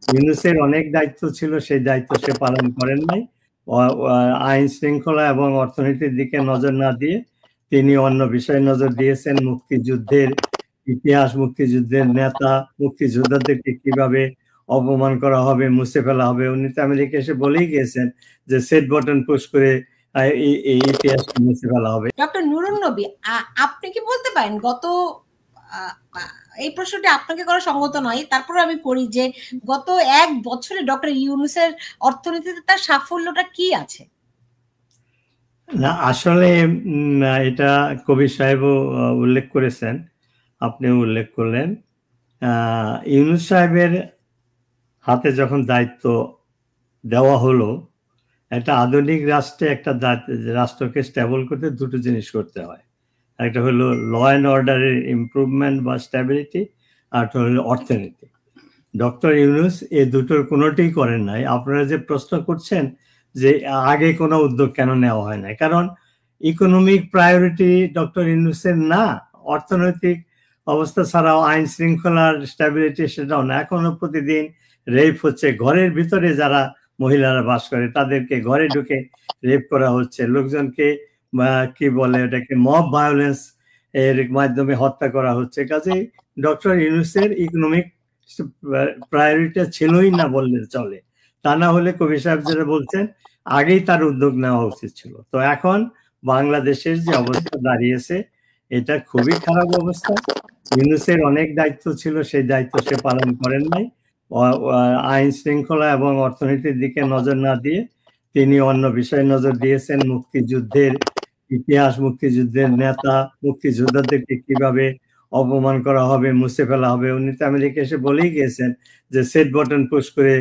ইউনূসের অনেক দায়িত্ব ছিল, সেই দায়িত্ব সে পালন করেন নাই। আইন শৃঙ্খলা এবং অর্থনীতির দিকে নজর না দিয়ে তিনি অন্য বিষয়ে নজর দিয়েছেন। মুক্তিযুদ্ধের ইতিহাস, মুক্তিযুদ্ধের নেতা, মুক্তিযোদ্ধাদেরকে কিভাবে অপমান করা হবে, মুছে ফেলা হবে। উনি তো আমেরিকা এসে বলেই গিয়েছেন যে সেট বাটন পুশ করে এই ইতিহাসকে মুছে ফেলা হবে। ডক্টর নুরুন নবী, আপনি কি বলতে পারেন গত এই প্রশ্নটি আপনাকে করা সঙ্গত নয়, তারপরে আমি করি যে গত 1 বছরে ডক্টর ইউনূসের অর্থনীতিতে তার সাফল্যটা কি আছে? না, আসলে এটা কবির সাহেবও উল্লেখ করেছেন, আপনিও উল্লেখ করলেন। ইউনূস সাহেবের হাতে যখন দায়িত্ব দেওয়া হলো, একটা আধুনিক রাষ্ট্রে একটা রাষ্ট্রকে স্টেবল করতে দুটো জিনিস করতে হয়। একটা হলো ল অ্যান্ড অর্ডারের ইমপ্রুভমেন্ট বা স্ট্যাবিলিটি, আর হলো অর্থনীতি। ডক্টর ইউনূস এই দুটোর কোনোটাই করেন নাই। আপনারা যে প্রশ্ন করছেন যে আগে কোনো উদ্যোগ কেন নেওয়া হয় না, কারণ ইকোনমিক প্রায়োরিটি ডক্টর ইউনূসের না, অর্থনৈতিক অবস্থা ছাড়াও আইন শৃঙ্খলার স্ট্যাবিলিটি সেটাও না। এখনো প্রতিদিন রেপ হচ্ছে, ঘরের ভিতরে যারা মহিলারা বাস করে তাদেরকে ঘরে ঢুকে রেপ করা হচ্ছে, লোকজনকে কি বলে ওটাকে মব ভায়োলেন্স এর মাধ্যমে হত্যা করা হচ্ছে। কাজেই ডক্টর ইউনূসের ইকোনমিক প্রায়োরিটি ছিলই না বললে চলে। তা না হলে কবি সাহেব যেটা বলছেন আগেই তার উদ্যোগ নেওয়া উচিত ছিল। তো এখন বাংলাদেশের যে অবস্থা দাঁড়িয়েছে এটা খুবই খারাপ অবস্থা। ইউনূসের অনেক দায়িত্ব ছিল, সেই দায়িত্ব সে পালন করেন নাই। আইন শৃঙ্খলা এবং অর্থনীতির দিকে নজর না দিয়ে তিনি অন্য বিষয়ে নজর দিয়েছেন। মুক্তিযুদ্ধের ইতিহাস, মুক্তিযুদ্ধের নেতা, মুক্তিযোদ্ধাদেরকে কিভাবে অপমান করা হবে, মুছে ফেলা হবে। উনি তো আমেরিকা এসে বলেই গিয়েছেন যে সেট বাটন পুশ করে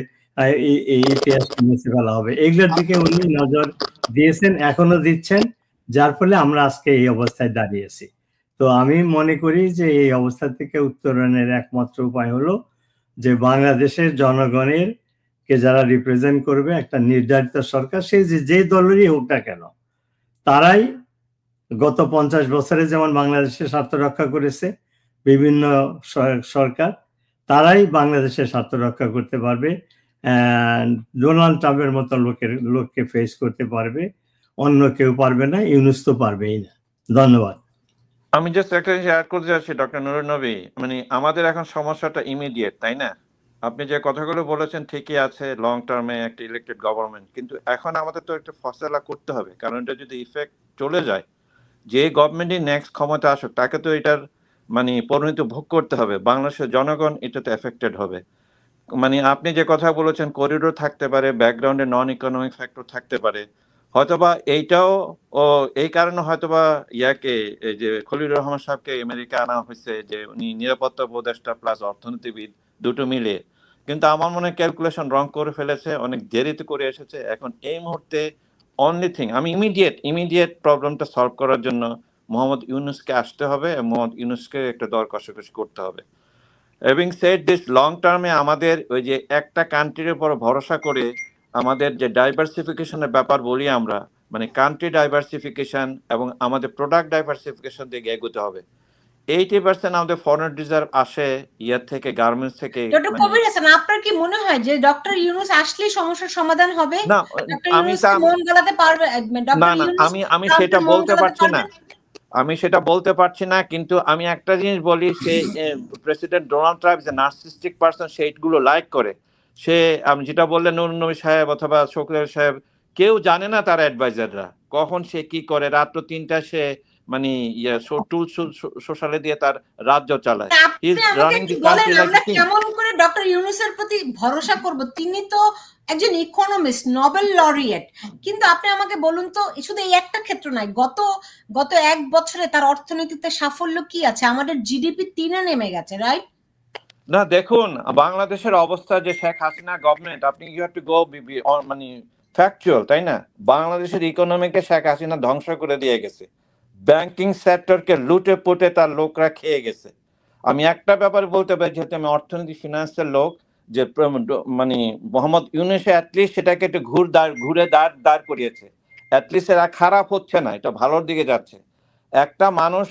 এই ইতিহাসকে মুছে ফেলা হবে। এইগুলোর দিকে উনি নজর দিয়েছেন, এখনো দিচ্ছেন, যার ফলে আমরা আজকে এই অবস্থায় দাঁড়িয়েছি। তো আমি মনে করি যে এই অবস্থা থেকে উত্তরণের একমাত্র উপায় হলো যে বাংলাদেশের জনগণের কে যারা রিপ্রেজেন্ট করবে একটা নির্ধারিত সরকার, সে যে দলেরই হোক না কেন, তারাই গত 50 বছরে যেমন বাংলাদেশের স্বার্থ রক্ষা করেছে বিভিন্ন সরকার, তারাই বাংলাদেশের স্বার্থ রক্ষা করতে পারবে। ডোনাল্ড ট্রাম্পের মতো লোককে ফেস করতে পারবে, অন্য কেউ পারবে না, ইউনূস তো পারবেই না। ধন্যবাদ। আমি জাস্ট একটা জিনিস অ্যাড করতে যাচ্ছি ডক্টর নুরুন নবী, মানে আমাদের এখন সমস্যাটা ইমিডিয়েট, তাই না? আপনি যে কথাগুলো বলেছেন ঠিকই আছে, লং টার্মে একটা ইলেক্টেড গভর্নমেন্ট, কিন্তু এখন আমাদের তো একটা ফসলা করতে হবে, কারণ এটা যদি ইফেক্ট চলে যায়, যে গভর্নমেন্টই নেক্সট ক্ষমতা আসুক তাকে তো এটার মানে পরিণতি ভোগ করতে হবে। বাংলাদেশের জনগণ এটাতে এফেক্টেড হবে। মানে আপনি যে কথা বলেছেন করিডোর থাকতে পারে, ব্যাকগ্রাউন্ডে নন ইকোনমিক ফ্যাক্টর থাকতে পারে, হয়তোবা এইটাও এই কারণে হয়তোবা ইয়াকে এই যে খলিলুর রহমান সাহেবকে আমেরিকা আনা হয়েছে, যে উনি নিরাপত্তা উপদেষ্টা প্লাস অর্থনীতিবিদ দুটো মিলে। কিন্তু আমার মনে হয় ক্যালকুলেশন রং করে ফেলেছে, অনেক দেরিতে করে এসেছে। এখন এই মুহূর্তে অনলি থিং, আমি ইমিডিয়েট প্রবলেমটা সলভ করার জন্য মোহাম্মদ ইউনূসকে আসতে হবে, মোহাম্মদ ইউনূসকে একটা দর কষাকষি করতে হবে। এবং সেট দিস লং টার্মে আমাদের ওই যে একটা কান্ট্রির উপর ভরসা করে আমাদের যে ডাইভার্সিফিকেশনের ব্যাপার বলি আমরা, মানে কান্ট্রি ডাইভার্সিফিকেশন এবং আমাদের প্রোডাক্ট ডাইভার্সিফিকেশন দিকে এগোতে হবে। 80% আমাদের ফরেন রিজার্ভ আসে ইয়ার থেকে, গার্মেন্টস থেকে। ডক্টর কবির হাসান, আপনার কি মনে হয় যে ডক্টর ইউনূস আসলেই সমস্যার সমাধান হবে? না, আমি মন গলাতে পারবে? আমি সেটা বলতে পারছি না, আমি সেটা বলতে পারছি না। কিন্তু আমি একটা জিনিস বলি, সে প্রেসিডেন্ট ডোনাল্ড ট্রাম্প যে নার্সিস্টিক পারসন, সেইগুলো লাইক করে। সে আমি যেটা বললেন নুরুন নবী সাহেব অথবা শোকরের সাহেব, কেউ জানে না তার অ্যাডভাইজাররা কখন সে কি করে। রাত্র 3টায় সে মানে সোশ্যালে দিয়ে তার রাজ্য চালায়। কেমন করে ডক্টর ইউনূসের প্রতি ভরসা করব? তিনি তো একজন ইকোনমিস্ট, নোবেল লরিয়েট। কিন্তু আপনি আমাকে বলুন তো, শুধু এই একটা ক্ষেত্র নয়, গত 1 বছরে তার অর্থনীতিতে সাফল্য কি আছে? আমাদের জিডিপি 3-এ নেমে গেছে, রাইট? না, দেখুন বাংলাদেশের অবস্থা যে শেখ হাসিনা গভর্নমেন্ট, আপনি ইউ হ্যাভ টু গো মানে ফ্যাকচুয়াল, তাই না? বাংলাদেশের ইকোনমিকে শেখ হাসিনা ধ্বংস করে দিয়ে গেছে, ব্যাংকিং সেক্টরকে লুটে পুটে তার লোকরা খেয়ে গেছে। আমি একটা ব্যাপার বলতে পারি, যেহেতু আমি অর্থনীতি ফিনান্সের লোক, যে মানে মোহাম্মদ ইউনূস অ্যাটলিস্ট সেটাকে একটু ঘুরে দাঁড় করিয়েছে। অ্যাটলিস্ট এরা খারাপ হচ্ছে না, এটা ভালোর দিকে যাচ্ছে। একটা মানুষ,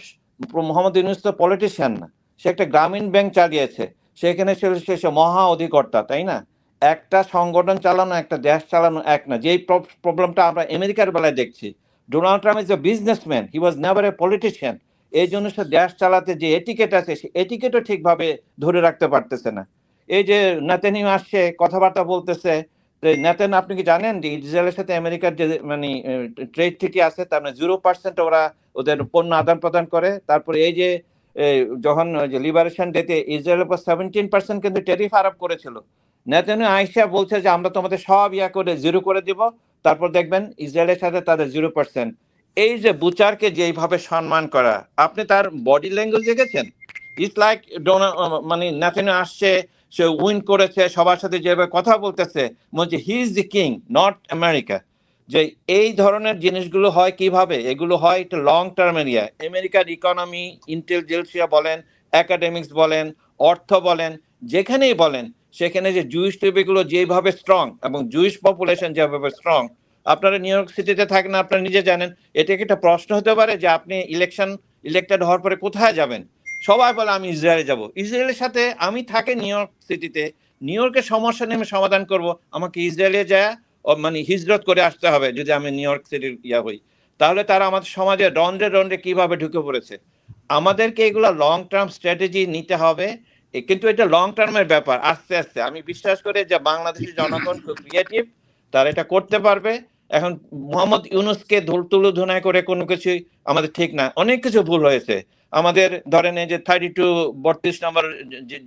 মোহাম্মদ ইউনূস তো পলিটিশিয়ান না, সে একটা গ্রামীণ ব্যাংক চালিয়েছে, সেখানে সে মহা অধিকর্তা, তাই না? একটা সংগঠন চালানো একটা দেশ চালানো এক না। যেই প্রবলেমটা আমরা আমেরিকার বেলায় দেখছি, Donald Trump is a businessman, he was never a politician. এই জন্য সে দেশ চালাতে যে এটিকেট আছে সে এটিকেটও ঠিকভাবে ধরে রাখতে পারতেছে না। এই যে নেতানিয়াহু আসছে কথাবার্তা বলতেছে, নেতান আপনি কি জানেন যে ইসরায়েলের সাথে আমেরিকার যে মানে ট্রেড ট্রিটি আছে তার মানে 0% ওরা ওদের পণ্য আদান প্রদান করে। তারপরে এই যে যখন লিবারেশন ডেতে ইসরায়েলের উপর 17% কিন্তু ট্যারিফ আরোপ করেছিল। নেতানিয়াহু আইসা বলছে যে আমরা তোমাদের সব ইয়া করে 0 করে দিব, তারপর দেখবেন ইসরায়েলের সাথে তাদের 0%। এই যে বুচারকে যেইভাবে সম্মান করা, আপনি তার বডি ল্যাঙ্গুয়েজ দেখেছেন? ইটস লাইক মানে নেতানিয়াহু আসছে, সে উইন করেছে, সবার সাথে যেভাবে কথা বলতেছে বলছে he is the king not America. যে এই ধরনের জিনিসগুলো হয় কিভাবে? এগুলো হয় একটা লং টার্ম এরিয়া। আমেরিকার ইকোনমি, ইন্টেলিজেন্সিয়া বলেন, একাডেমিক্স বলেন, অর্থ বলেন, যেখানেই বলেন সেখানে যে জুইশ টিভিগুলো যেভাবে স্ট্রং এবং জুইশ পপুলেশন যেভাবে স্ট্রং, আপনারা নিউ ইয়র্ক সিটিতে থাকেন, আপনারা নিজে জানেন। এটা কি একটা প্রশ্ন হতে পারে যে আপনি ইলেক্টেড হওয়ার পরে কোথায় যাবেন? সবাই বলে আমি ইসরায়েলে যাব। ইসরায়েলের সাথে আমি থাকি নিউ ইয়র্ক সিটিতে, নিউ ইয়র্কের সমস্যা নিয়ে আমি সমাধান করব, আমাকে ইসরায়েলে যায় মানে হিজরত করে আসতে হবে যদি আমি নিউ ইয়র্ক সিটির ইয়া হই। তাহলে তারা আমাদের সমাজে রন্ধ্রে রন্ধ্রে কিভাবে ঢুকে পড়েছে। আমাদেরকে এগুলো লং টার্ম স্ট্র্যাটেজি নিতে হবে, কিন্তু এটা লং টার্মের ব্যাপার। আস্তে আস্তে আমি বিশ্বাস করি যে বাংলাদেশের জনগণ খুব ক্রিয়েটিভ, তারা এটা করতে পারবে। এখন মোহাম্মদ ইউনূসকে তুলোধনায় করে কোনো কিছু আমাদের ঠিক না, অনেক কিছু ভুল হয়েছে আমাদের। ধরেন এই যে 32 নম্বর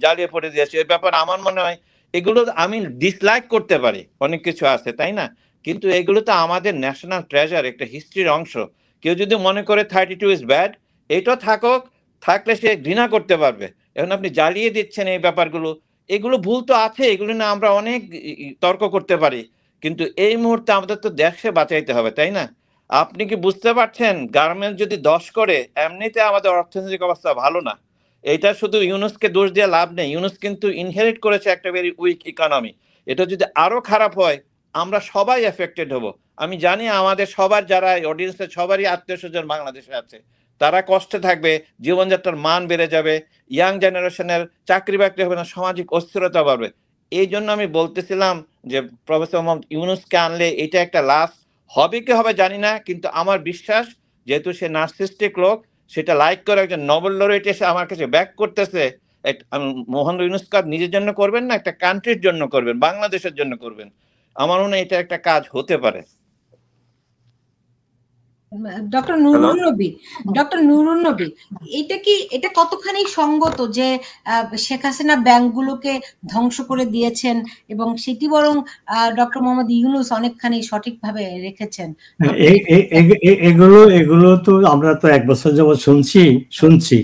জ্বালিয়ে পড়ে দিয়েছে, এই ব্যাপার আমার মনে হয় এগুলো আমি ডিসলাইক করতে পারি, অনেক কিছু আছে তাই না, কিন্তু এগুলো তো আমাদের ন্যাশনাল ট্রেজার, একটা হিস্ট্রির অংশ। কেউ যদি মনে করে 32 ইজ ব্যাড, এটা থাকুক, থাকলে সে ঘৃণা করতে পারবে। এখন আপনি জ্বালিয়ে দিচ্ছেন এই ব্যাপারগুলো, এগুলো ভুল তো আছে, এগুলো না আমরা অনেক তর্ক করতে পারি, কিন্তু এই মুহূর্তে আমাদের তো দেশকে বাঁচাইতে হবে তাই না? আপনি কি বুঝতে পারছেন গার্মেন্টস যদি 10 করে, এমনিতে আমাদের অর্থনৈতিক অবস্থা ভালো না। এটা শুধু ইউনূসকে দোষ দিয়ে লাভ নেই, ইউনূস কিন্তু ইনহেরিট করেছে একটা ভেরি উইক ইকোনমি। এটা যদি আরো খারাপ হয় আমরা সবাই এফেক্টেড হব। আমি জানি আমাদের সবার যারা অডিয়েন্সের সবারই আত্মীয় স্বজন বাংলাদেশে আছে, তারা কষ্টে থাকবে, জীবনযাত্রার মান বেড়ে যাবে, ইয়াং জেনারেশনের চাকরি বাকরি হবে না, সামাজিক অস্থিরতা বাড়বে। এই জন্য আমি বলতেছিলাম যে প্রফেসর মোহাম্মদ ইউনূসকে আনলে এটা একটা লাস্ট হবে কি হবে জানি না, কিন্তু আমার বিশ্বাস যেহেতু সে নার্সিস্টিক লোক, সেটা লাইক করে একজন নোবেল লরেট এসে আমার কাছে ব্যাক করতেছে। মোহাম্মদ ইউনূস কাজ নিজের জন্য করবেন না, একটা কান্ট্রির জন্য করবেন, বাংলাদেশের জন্য করবেন। আমার মনে হয় এটা একটা কাজ হতে পারে। ডক্টর নুরুন নবী, এটা কতখানি সঙ্গত যে শেখ হাসিনা ব্যাংকগুলোকে ধ্বংস করে দিয়েছেন এবং সেটি বরং ডক্টর মোহাম্মদ ইউনূস অনেকখানি সঠিকভাবে রেখেছেন? এগুলো তো আমরা তো 1 বছর যাবত শুনছি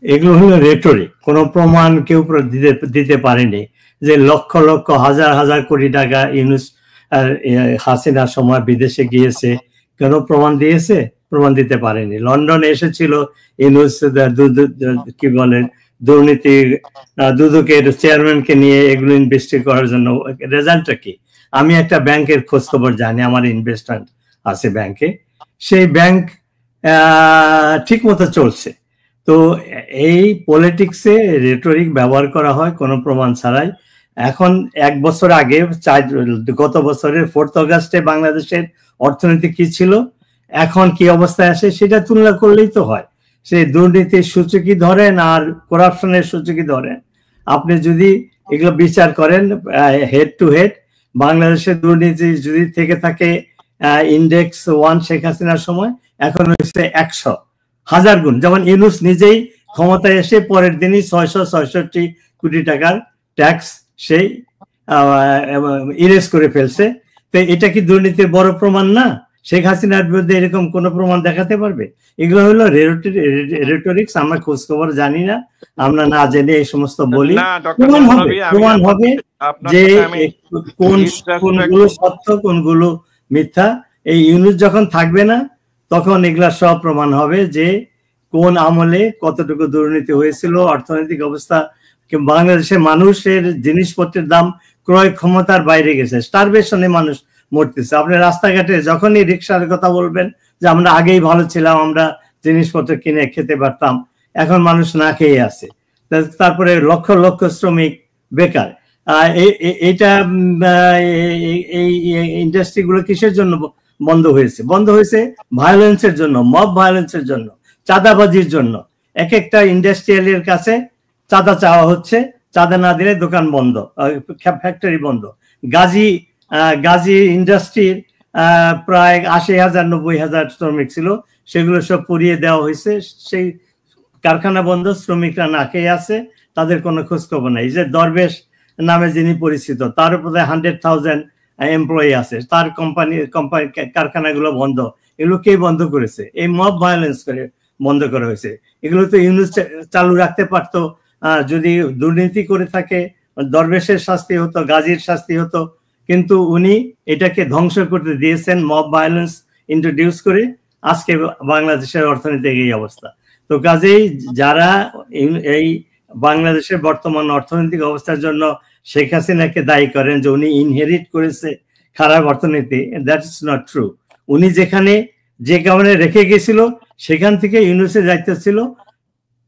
এগুলো হলো রেটরিক, কোনো প্রমাণ কেউ দিতে পারেনি যে লক্ষ লক্ষ হাজার হাজার কোটি টাকা ইউনূস হাসিনার সময় বিদেশে গিয়েছে, কেন প্রমাণ দিয়েছে? প্রমাণ দিতে পারেনি। লন্ডনে এসেছিল ইউনূস কি বলেন দুদকের চেয়ারম্যানকে নিয়ে এগুলো ইনভেস্টিগেট করার জন্য। রেজাল্টটা কি? আমি একটা ব্যাংকের খোঁজ খবর জানি, আমার ইনভেস্টমেন্ট আছে ব্যাংকে, সেই ব্যাংক ঠিক মতো চলছে। তো এই পলিটিক্সে রেটরিক ব্যবহার করা হয় কোনো প্রমাণ ছাড়াই। এখন 1 বছর আগে গত বছরের 4 অগাস্টে বাংলাদেশের অর্থনীতি কি ছিল, এখন কি অবস্থায় আসে সেটা তুলনা করলেই তো হয়। সেই দুর্নীতির সূচকি ধরেন আর করাপশনের সূচকি ধরেন, আপনি যদি এগুলো বিচার করেন হেড টু হেড, বাংলাদেশের দুর্নীতি যদি থেকে থাকে ইন্ডেক্স 1 শেখ হাসিনার সময়, এখন হচ্ছে 100,000 গুণ। যেমন ইউনূস নিজেই ক্ষমতায় এসে পরের দিনই 666 কোটি টাকার ট্যাক্স সেই ইরেজ করে ফেলছে। তো এটা কি দুর্নীতির বড় প্রমাণ না? শেখ হাসিনার বিরুদ্ধে এরকম কোন প্রমাণ দেখাতে পারবে? এগুলো হলো রেটরিক্স, আমরা খোঁজ খবর জানি না, আমরা না জেনে এই সমস্ত বলি। প্রমাণ হবে যে কোনগুলো সত্য কোনগুলো মিথ্যা। এই ইউনূস যখন থাকবে না তখন এগুলা সব প্রমাণ হবে যে কোন আমলে কতটুকু দুর্নীতি হয়েছিল, অর্থনৈতিক অবস্থা, বাংলাদেশের মানুষের জিনিসপত্রের দাম ক্রয় ক্ষমতার বাইরে গেছে, স্টারভেশনে মানুষ মরতেছে। আপনি রাস্তাঘাটে যখনই রিক্সার কথা বলবেন যে আমরা আগেই ভালো ছিলাম, আমরা জিনিসপত্র কিনে খেতে পারতাম, এখন মানুষ না খেয়ে আছে। তারপরে লক্ষ লক্ষ শ্রমিক বেকার। এটা এই ইন্ডাস্ট্রিগুলো কিসের জন্য বন্ধ হয়েছে? বন্ধ হয়েছে ভায়োলেন্সের জন্য, মব ভায়োলেন্সের জন্য, চাঁদাবাজির জন্য। এক একটা ইন্ডাস্ট্রিয়ালের কাছে চাঁদা চাওয়া হচ্ছে, চাঁদা না দিলে দোকান বন্ধ, ফ্যাক্টরি বন্ধ। গাজী ইন্ডাস্ট্রির প্রায় 80,000 90,000 শ্রমিক ছিল, সেগুলো সব পুড়িয়ে দেওয়া হয়েছে। সেই কারখানা বন্ধ, শ্রমিকরা না খেয়ে আছে, তাদের কোনো খোঁজ খবর নাই। যে দরবেশ নামে যিনি পরিচিত, তার উপরে 100,000 এমপ্লয়ি আছে, তার কোম্পানি কারখানাগুলো বন্ধ। এগুলো কে বন্ধ করেছে? এই মব ভায়োলেন্স করে বন্ধ করা হয়েছে। এগুলো তো ইউনুস চালু রাখতে পারতো। যদি দুর্নীতি করে থাকে, দরবেশের শাস্তি হতো, গাজীর শাস্তি হতো, কিন্তু উনি এটাকে ধ্বংস করতে দিয়েছেন মব ভায়োলেন্স ইন্ট্রোডিউস করে। আজকে বাংলাদেশের অর্থনীতির এই অবস্থা। তো কাজেই যারা এই বাংলাদেশের বর্তমান অর্থনৈতিক অবস্থার জন্য শেখ হাসিনাকে দায়ী করেন যে উনি ইনহেরিট করেছে খারাপ অর্থনীতি, দ্যাট ইজ নট ট্রু। উনি যে কারণে রেখে গেছিল, সেখান থেকে ইউনুসের দায়িত্ব ছিল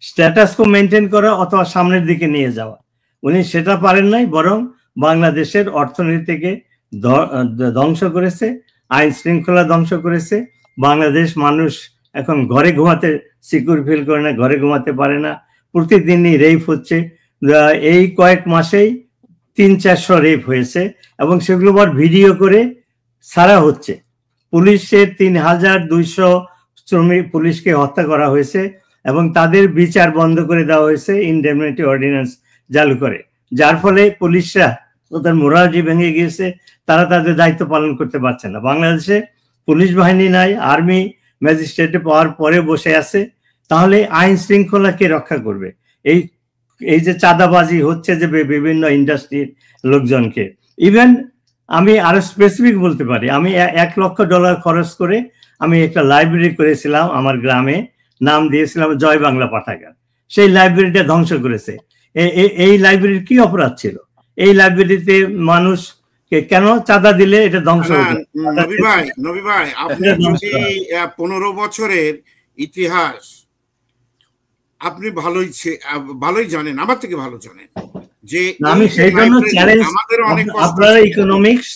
স্ট্যাটাস কো মেনটেন করা অথবা সামনের দিকে নিয়ে যাওয়া। উনি সেটা পারেন নাই, বরং বাংলাদেশের অর্থনীতিকে ধ্বংস করেছে, আইন শৃঙ্খলা ধ্বংস করেছে। বাংলাদেশ মানুষ এখন ঘরে ঘুমাতে সিকিউর ফিল করে না, ঘরে ঘুমাতে পারে না। প্রতিদিনই রেপ হচ্ছে। এই কয়েক মাসেই 300-400 রেপ হয়েছে, এবং সেগুলো আবার ভিডিও করে ছাড়া হচ্ছে। পুলিশের 3,200 শ্রমিক পুলিশকে হত্যা করা হয়েছে, এবং তাদের বিচার বন্ধ করে দেওয়া হয়েছে ইনডেমনিটি অর্ডিন্যান্স চালু করে, যার ফলে পুলিশরা তাদের মোরালজি ভেঙে গিয়েছে, তারা তাদের দায়িত্ব পালন করতে পারছে না। বাংলাদেশে পুলিশ বাহিনী নাই, আর্মি ম্যাজিস্ট্রেটে পাওয়ার পরে বসে আছে, তাহলে আইন শৃঙ্খলাকে রক্ষা করবে? এই যে চাঁদাবাজি হচ্ছে যে বিভিন্ন ইন্ডাস্ট্রির লোকজনকে, ইভেন আমি আরো স্পেসিফিক বলতে পারি, আমি $1 লক্ষ খরচ করে আমি একটা লাইব্রেরি করেছিলাম আমার গ্রামে, নাম দিয়েছিলাম জয় বাংলা পাঠাগার। সেই লাইব্রেরিটা ধ্বংস করেছে। এই লাইব্রেরির কি অপরাধ ছিল? এই লাইব্রেরিতে মানুষ কেন চাঁদা দিলে এটা ধ্বংস হতো? নবী ভাই, আপনি যদি 15 বছরের ইতিহাস আপনি ভালোই জানেন, আমার থেকে ভালো জানেন, যে আমি সেই জন্য চ্যালেঞ্জ, আমাদের অনেক আপনারা ইকোনমিক্স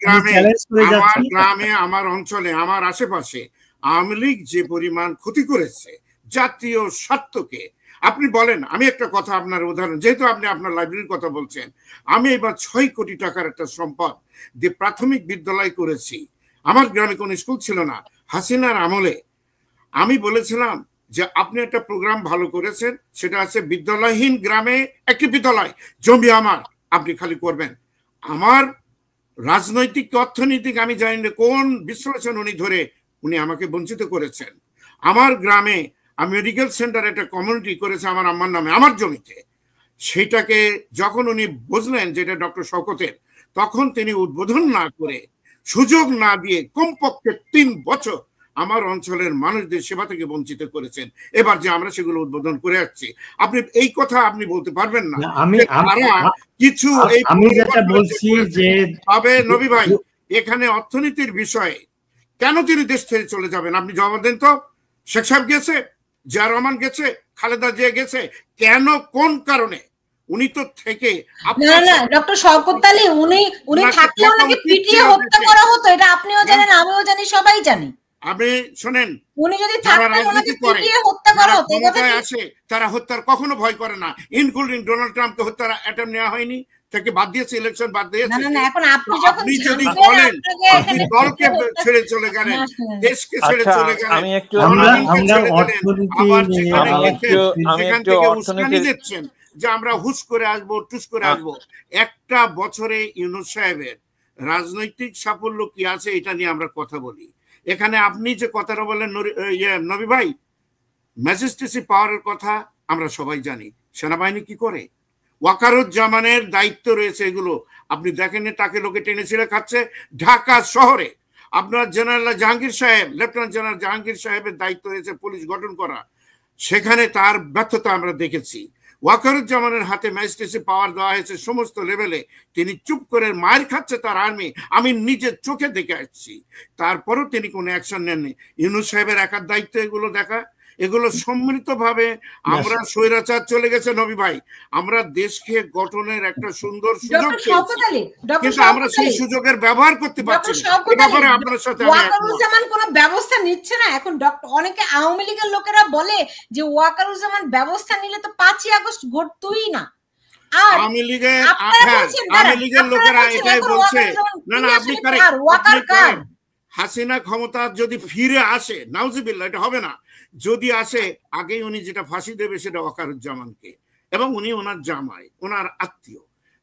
চ্যালেঞ্জ করে যাচ্ছেন। গ্রামে, আমার অঞ্চলে, আমার আশেপাশে আওয়ামী লীগ যে পরিমাণ ক্ষতি করেছে জাতীয় স্বার্থকে, আপনি বলেন। আমি একটা কথা, আপনার উদাহরণ, যেহেতু আপনি আপনার লাইব্রেরির কথা বলছেন, আমি এবার 6 কোটি টাকার একটা সম্পদ দিয়ে প্রাথমিক বিদ্যালয় করেছি। আমার গ্রামে কোনো স্কুল ছিল না। হাসিনার আমলে আমি বলেছিলাম যে আপনি একটা প্রোগ্রাম ভালো করেছেন, সেটা আছে বিদ্যালয়হীন গ্রামে একটি বিদ্যালয়, জমি আমার, আপনি খালি করবেন। আমার রাজনৈতিক অর্থনৈতিক আমি জানি না কোন বিশ্লেষণ উনি আমাকে বঞ্চিত করেছেন। আমার গ্রামে আমি মেডিকেল সেন্টার একটা কমিউনিটি করেছে আমার আম্মার নামে, আমার জমিতে। সেটাকে যখন উনি বুঝলেন যে এটা ডক্টর শওকতের, তখন তিনি উদ্বোধন না করে, সুযোগ না দিয়ে কমপক্ষে 3 বছর আমার অঞ্চলের মানুষদের সেবা থেকে বঞ্চিত করেছেন। এবার যে আমরা সেগুলো উদ্বোধন করে যাচ্ছি, আপনি এই কথা আপনি বলতে পারবেন না। কিছু বলছি যে, তবে নবী ভাই, এখানে অর্থনীতির বিষয়ে কেন তিনি দেশ ছেড়ে চলে যাবেন? আপনি জবাব দেন তো। শেখ সাহেব গেছে, জিয়া রহমান গেছে, খালেদা জিয়া গেছে, কেন, কোন কারণে? উনি তো থেকে না, ডক্টর শওকত আলী উনি থাকলে ওনাকে পিটিয়ে হত্যা করা হতো, এটা আপনিও জানেন, আমিও জানি, সবাই জানি। আপনি শোনেন, উনি যদি থাকতেন ওনাকে পিটিয়ে হত্যা করা হতো। আসে তারা হত্যার কখনো ভয় করে না, ইনক্লুডিং ডোনাল্ড ট্রাম্পকে হত্যার অ্যাটেম্প নেওয়া হয়নি, থেকে বাদ দিয়েছে, ইলেকশন বাদ দিয়েছে। না, এখন আপনি যদি বলেন আপনি দলকে ছেড়ে চলে গেলেন, দেশকে ছেড়ে চলে গেলেন, আমি একটু উস্কানি দিচ্ছেন যে আমরা হুশ করে আসবো, টুস করে আসবো। একটা বছরে ইউনূস সাহেবের রাজনৈতিক সাফল্য কি আছে এটা নিয়ে আমরা কথা বলি। এখানে আপনি যে কথাটা বললেন নবী ভাই, ম্যাজিস্ট্রেসি পাওয়ারের কথা আমরা সবাই জানি। সেনাবাহিনী কি করে? ওয়াকারুজ্জামানের দায়িত্ব রয়েছে এগুলো। আপনি দেখেন, তাকে লোকে টেনে ছিঁড়ে খাচ্ছে ঢাকা শহরে। আপনার জেনারেল জাহাঙ্গীর সাহেব, লেফটেন্যান্ট জেনারেল জাহাঙ্গীর সাহেবের দায়িত্ব রয়েছে পুলিশ গঠন করা, সেখানে তার ব্যর্থতা আমরা দেখেছি। ওয়াকারুজ্জামানের হাতে ম্যাজিস্ট্রেসি পাওয়ার দেওয়া হয়েছে সমস্ত লেভেলে, তিনি চুপ করে মার খাচ্ছে তার আর্মি, আমি নিজের চোখে দেখে আসছি। তারপরও তিনি কোনো অ্যাকশন নেননি। ইউনূস সাহেবের একার দায়িত্ব এগুলো দেখা। এগুলো সম্মিলিতভাবে আমরা স্বৈরাচার চলে গেছে নবী ভাই, আমরা দেশকে গঠনের একটা সুন্দর সুযোগ কিন্তু আমরা সেই সুযোগের ব্যবহার করতে পারছি না। এই ব্যাপারে আপনার সাথে ওয়াকারুজ্জামান কোনো ব্যবস্থা নিচ্ছে না। এখন অনেকে আওয়ামী লীগের লোকেরা বলে যে ওয়াকারুজ্জামান ব্যবস্থা নিলে তো 5ই আগস্ট ঘটতোই না। আওয়ামী লীগের লোকেরা এটাই বলছে। না না, আপনি হাসিনা ক্ষমতা যদি ফিরে আসে, নাউজুবিল্লাহ, এটা হবে না, যদি আসে আগেই উনি যেটা ফাঁসি দেবে সেটা ওয়াকারুজ্জামানকে, এবং উনি ওনার জামাই, ওনার আত্মীয়।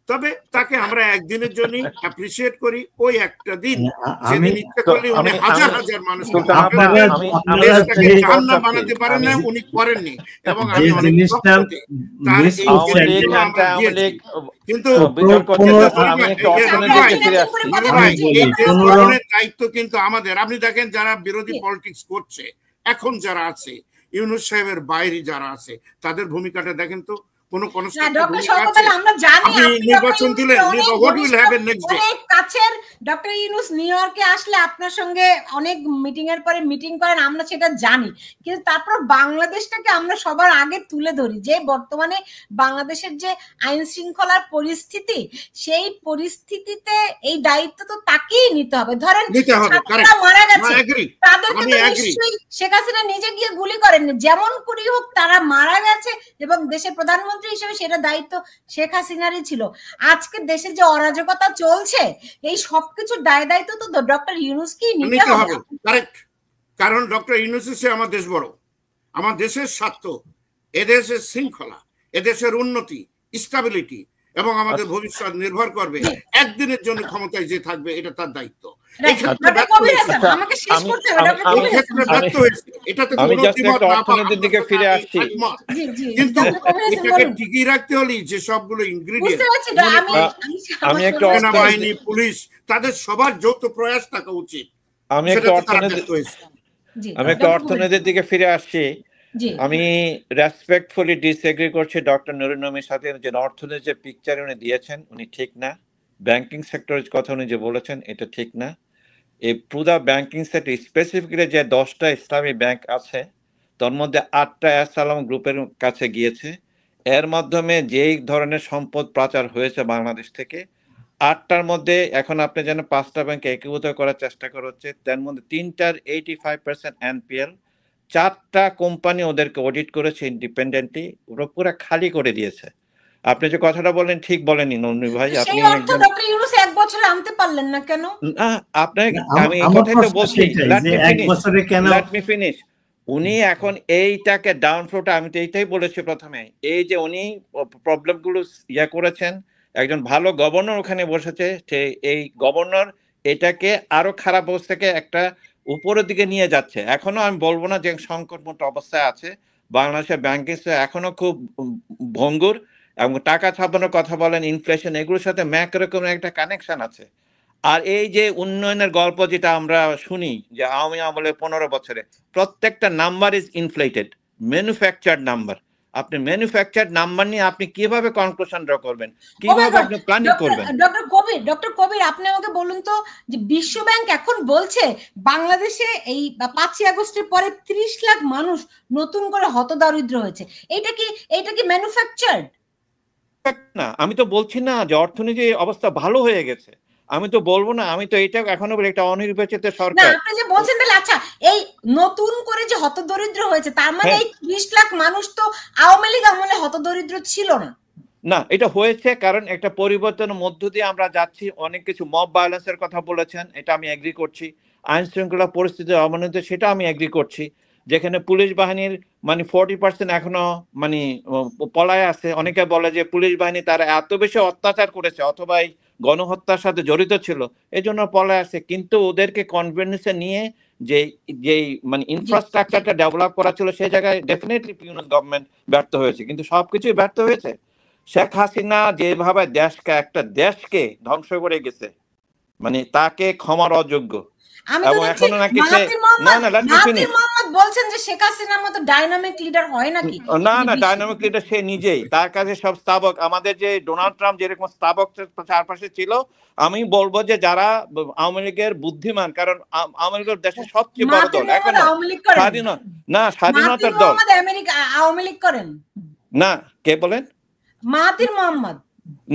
তবে তাকে আমরা একদিনের জন্য অ্যাপ্রিসিয়েট করি, ওই একটা দিন যেদিন ইচ্ছা করলে উনি হাজার হাজার মানুষ বানাতে পারেন না, উনি করেননি, এবং আমি কিন্তু দায়িত্ব কিন্তু আমাদের। আপনি দেখেন যারা বিরোধী পলিটিক্স করছে এখন, যারা আছে ইউনূস সাহেবের বাইরে যারা আছে, তাদের ভূমিকাটা দেখেন তো। ডক্টর ইউনূস নিউ ইয়র্কে আসলে আপনার সঙ্গে অনেক মিটিং এর পরে মিটিং করেন, আমরা সেটা জানি, কিন্তু তারপর বাংলাদেশটাকে আমরা সবার আগে তুলে ধরি যে বর্তমানে বাংলাদেশের যে আইন শৃঙ্খলার পরিস্থিতি, সেই পরিস্থিতিতে এই দায়িত্ব তো তাকেই নিতে হবে। ধরেন মারা গেছে, তাদেরকে তো নিশ্চয়ই শেখ হাসিনা নিজে গিয়ে গুলি করেননি, যেমন করেই হোক তারা মারা গেছে, এবং দেশের প্রধানমন্ত্রী হিসেবে সেটা দায়িত্ব শেখ হাসিনারই ছিল। আজকে দেশে যে অরাজকতা চলছে, এই সবকিছুর দায়িত্ব তো ডক্টর ইউনূসকেই নিতে হবে। কারেক্ট, কারণ ডক্টর ইউনূস হচ্ছে আমার দেশ বড়, আমার দেশের স্বার্থ, এদেশের শৃঙ্খলা, এদেশের উন্নতি, স্টেবিলিটি এবং আমাদের ভবিষ্যৎ নির্ভর করবে একদিনের জন্য ক্ষমতায় যে থাকবে, এটা তার দায়িত্ব। কিন্তু এটাকে টিকিয়ে রাখতে হলে যে সবগুলো ইনগ্রিডিয়েন্ট, সেনাবাহিনী, পুলিশ, তাদের সবার যৌথ প্রয়াস থাকা উচিত। আমি একটা অর্থনীতির দিকে ফিরে আসছি। আমি রেসপেক্টফুলি ডিসএগ্রি করছি ডক্টর নুরুন নবীর সাথে, যে অর্থনীতির যে পিকচার উনি দিয়েছেন উনি ঠিক না। ব্যাংকিং সেক্টরের কথা উনি যে বলেছেন এটা ঠিক না। এই পুরো ব্যাংকিং সেক্টর স্পেসিফিক্যালি যে 10টা ইসলামী ব্যাংক আছে, তার মধ্যে 8টা আসসালাম গ্রুপের কাছে গিয়েছে। এর মাধ্যমে যেই ধরনের সম্পদ পাচার হয়েছে বাংলাদেশ থেকে, 8টার মধ্যে এখন আপনি যেন 5টা ব্যাংকে একীভূত করার চেষ্টা করা হচ্ছে। তার মধ্যে 3টার 85% NPL, 4টা কোম্পানি ওদেরকে অডিট করেছে ইন্ডিপেন্ডেন্টলি, ওরা পুরো খালি করে দিয়েছে। আপনি যে কথাটা বলেন ঠিক বলেননি নন্নু ভাই, আপনি এক বছরে আনতে পারলেন না কেন? আমি কথাই তো বলছি, লেট মি ফিনিশ। উনি এখন এইটাকে ডাউন ফ্লোটা, আমি তো এইটাই বলেছি প্রথমে, এই যে উনি প্রবলেমগুলো ইয়া করেছেন, একজন ভালো গভর্নর ওখানে বসেছে, এই গভর্নর এটাকে আরো খারাপ অবস্থাকে একটা উপরের দিকে নিয়ে যাচ্ছে। এখনো আমি বলবো না যে সংকটমুক্ত অবস্থায় আছে, বাংলাদেশের ব্যাংকিং এখনো খুব ভঙ্গুর, এবং টাকা ছাপানোর কথা বলেন, ইনফ্লেশন, এগুলোর সাথে ম্যাক্রোইকোনমিক একটা কানেকশন আছে। আর এই যে উন্নয়নের গল্প যেটা আমরা শুনি যে আওয়ামী আমলের 15 বছরে, প্রত্যেকটা number is inflated, manufactured number. আপনি ম্যানুফ্যাকচার্ড নাম্বার নিয়ে আপনি কিভাবে কনক্লুশন ড্র করবেন, কিভাবে আপনি প্ল্যানিং করবেন? ডক্টর কবির, আপনি আমাকে বলুন তো, যে বিশ্ব ব্যাংক এখন বলছে বাংলাদেশে এই 5ই আগস্টের পরে 30 লাখ মানুষ নতুন করে হতদরিদ্র হয়েছে, এইটা কি ম্যানুফ্যাকচার্ড? না, আমি তো বলছি না যে অর্থনীতির অবস্থা ভালো হয়ে গেছে, আমি তো বলবো না, আমি তো এটা এখনো বলি একটা অনির্বাচিত সরকার। আপনি যে বলছেন তাহলে, আচ্ছা, এই নতুন করে যে হতদরিদ্র হয়েছে, তার মানে এই 30 লাখ মানুষ তো আওয়ামী লীগ আমলে হতদরিদ্র ছিল না? না, এটা হয়েছে কারণ একটা পরিবর্তনের মধ্য দিয়ে আমরা যাচ্ছি। অনেক কিছু মব ভায়োলেন্সের কথা বলেছেন, এটা আমি এগ্রি করছি। আইন শৃঙ্খলা পরিস্থিতির অবনতি, সেটা আমি এগ্রি করছি। যেখানে পুলিশ বাহিনীর 40% এখনো পলায় আছে। অনেকে বলে যে পুলিশ বাহিনী তারা এত বেশি অত্যাচার করেছে অথবা গণহত্যার সাথে জড়িত ছিল, এই জন্য পলায় আছে। কিন্তু ওদেরকে কনফিডেন্সে নিয়ে যে ইনফ্রাস্ট্রাকচারটা ডেভেলপ করা ছিল, সেই জায়গায় ডেফিনেটলি গভর্নমেন্ট ব্যর্থ হয়েছে, কিন্তু সবকিছুই ব্যর্থ হয়েছে। শেখ হাসিনা যেভাবে একটা দেশকে ধ্বংস করে গেছে, তাকে ক্ষমার অযোগ্য। এবং এখনো নাকি বলছেন যে শেখ হাসিনার মতো ডাইনামিক লিডার হয় নাকি? না না, ডাইনামিক লিডার সে নিজেই, তার কাছে সব স্থাবক। আমাদের যে ডোনাল্ড ট্রাম্প যেরকম স্থাবক চারপাশে ছিল, আমি বলবো যে যারা আওয়ামী লীগের বুদ্ধিমান, কারণ আওয়ামী লীগের দেশের সবচেয়ে বড় দল এখন স্বাধীনতার দল। আওয়ামী লীগ করেন না, কে বলেন? মাহাতির মোহাম্মদ।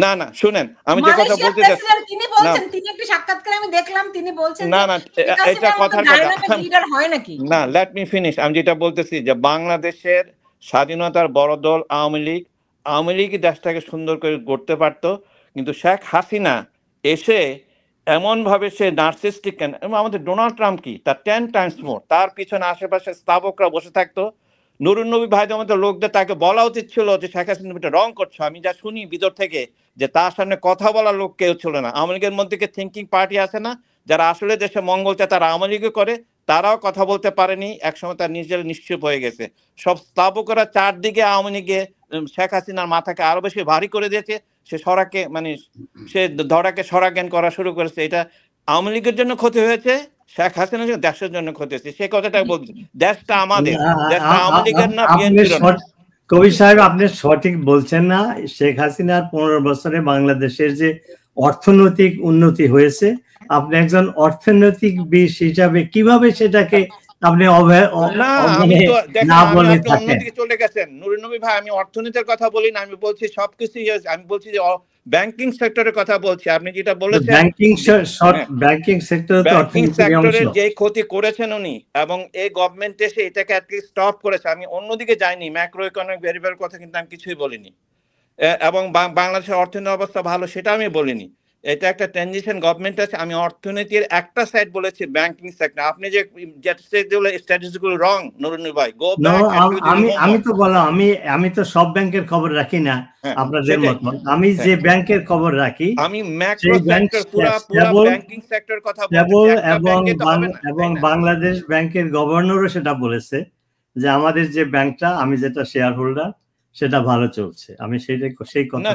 না না, শুনেন আমি যে কথা বলতে চাচ্ছি, তিনি বলছেন, তিনি একটি সাক্ষাৎকারে আমি দেখলাম, তিনি বলছেন না না, এটা কথার কথা লিডার হয় নাকি না। Let me finish. আমি যেটা বলতেছি যে বাংলাদেশের স্বাধীনতার বড় দল আওয়ামী লীগ। আওয়ামী লীগ দেশটাকে সুন্দর করে গড়তে পারত, কিন্তু শেখ হাসিনা এসে এমন ভাবে সে নার্সিস্টিক, আমাদের ডোনাল্ড ট্রাম্প কি তার 10 টাইমস মোর, তার পিছনে আশেপাশে স্থাবকরা বসে থাকতো। নুরুন নবী ভাইদের মতো লোকদের তাকে বলা উচিত ছিল যে শেখ হাসিনা এটা রং করছো। আমি যা শুনি ভিতর থেকে যে তার সামনে কথা বলার লোক কেউ ছিল না। আওয়ামী লীগের মধ্যে থিঙ্কিং পার্টি আছে না, যারা আসলে দেশে মঙ্গল চায়, তারা আওয়ামী লীগও করে, তারাও কথা বলতে পারেনি। একসময় তার নিজের নিশ্চুপ হয়ে গেছে। সব স্থাপকরা চারদিকে আওয়ামী লীগে শেখ হাসিনার মাথাকে আরো বেশি ভারী করে দিয়েছে। সে সরাকে সে ধরাকে সরাজ্ঞান করা শুরু করেছে। এটা আওয়ামী লীগের জন্য ক্ষতি হয়েছে, শেখ হাসিনার জন্য দেশের জন্য ক্ষতি হয়েছে। সে কথাটা বলছি, দেশটা আমাদের, দেশটা আওয়ামী লীগের না, বিএনপির না। কবি সাহেব, আপনি সঠিক বলছেন না। শেখ হাসিনার 15 বছরে বাংলাদেশের যে অর্থনৈতিক উন্নতি হয়েছে, আপনি একজন অর্থনৈতিক বিদ হিসাবে কিভাবে সেটাকে আপনি না বলে থাকেন? চলে গেছেন নুরুন নবী ভাই, আমি অর্থনীতির কথা বলি না, আমি বলছি সবকিছু। আমি বলছি যে ব্যাংকিং সেক্টরের কথা বলছি। আপনি যেটা বলেছেন ব্যাংকিং সেক্টরের যে ক্ষতি করেছেন উনি, এবং এই গভর্নমেন্ট এসে এটাকে অ্যাটলিস্ট স্টপ করেছে। আমি অন্যদিকে যাইনি, ম্যাক্রো ইকোনমিক ভেরিয়েবল কথা কিন্তু আমি কিছুই বলিনি। এবং বাংলাদেশের অর্থনৈতিক অবস্থা ভালো সেটা আমি বলিনি। এটা একটা ট্রানজিশন গভর্নমেন্ট আছে। আমি অর্থনীতির একটা সাইড বলেছি, ব্যাংকিং সেক্টর। আপনি যে স্ট্র্যাটেজিগুলো রং নুরুন ভাই, গো ব্যাক। আমি তো বললাম, আমি তো সব ব্যাংকের খবর রাখি না আপনাদের মত। আমি যে ব্যাংকের খবর রাখি, আমি ম্যাক্রো সেক্টর পুরো ব্যাংকিং সেক্টর কথা বলছি। এবং বাংলাদেশ ব্যাংকের গভর্নরও সেটা বলেছে যে আমাদের যে ব্যাংকটা, আমি যেটা শেয়ার হোল্ডার, সেটা ভালো চলছে। আমি সেই কথা